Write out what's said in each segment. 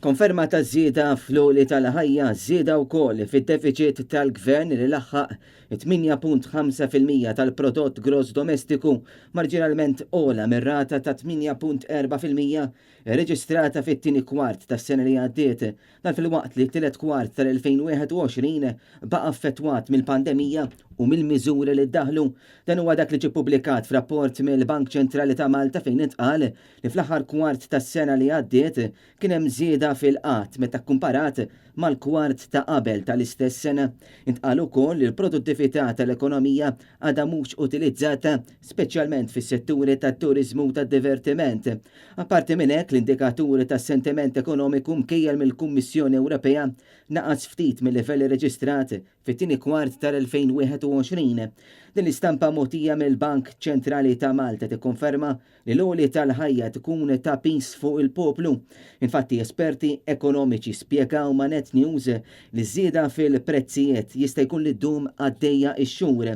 Konferma ta' żieda fl-oli tal-ħajja żieda wkoll fid-deficit tal-gvern li laħħaq 8.5% tal-prodott gross domestiku marġinalment ola mir-rata ta' 8.4% reġistrata fit-tieni kwart tas-sena li għaddiet dan fil-waqt li t-tielet kwart tal-2021 baqa' affettwat mill-pandemija u mill-miżuri li ddaħlu. Dan huwa dak li ġie ppubblikat f'rapport mill-Bank Ċentrali ta' Malta fejn intqal li fl-aħħar kwart tas-sena li għaddiet kien hemm żieda fil-qatt meta kkumparat mal-kwart ta' qabel tal-istess sena. Intqal ukoll li l-produttività tal-ekonomija għadha mhux utilizzata speċjalment fis-setturi tat-turiżmu u tad-divertiment. Apparti minn hekk l-indikaturi tas-sentiment ekonomiku mkejjel mill-Kummissjoni Ewropea naqas ftit mill-livelli reġistrat fit-tieni kwart tal-2021. Din l-istampa mogħtija mill-Bank Ċentrali ta' Malta tikkonferma li l-għoli tal-ħajja tkun ta' pis fuq il-poplu. Infatti esperti ekonomiċi spjegaw ma' Net News li żieda fil-prezzijiet jista' jkun li ddum għaddejja x-xhur.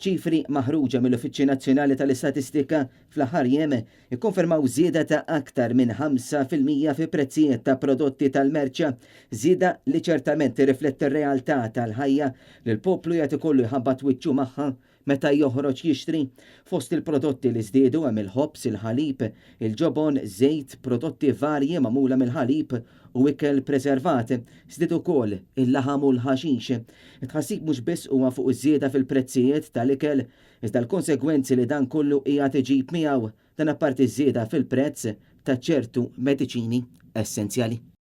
Ċifri maħruġa mill-Uffiċċju Nazzjonali tal-Istatistika fl-aħħar jiem ikkonfermaw żieda ta' aktar minn 5% fi prezzijiet ta' prodotti tal-merċa, żieda li ċertament tirrifletti r-realtà tal-ħajja li l-poplu jagħti kollu jħabbat wiċċu magħha meta joħroġ jixtri. Fost il-prodotti li żdiedu hemm il-ħobs, il-ħalib, il-ġobon, żejt, prodotti varji magħmula mill-ħalib u ikel preservat. Żdied ukoll il-laħam u l-ħaxix. It-tħassib mhux biss huwa fuq iż-żieda fil-prezzijiet tal-ikel, iżda l-konsegwenzi li dan kollu qiegħed iġib miegħu dan apparti żieda fil-prezz ta' ċertu mediċini essenzjali.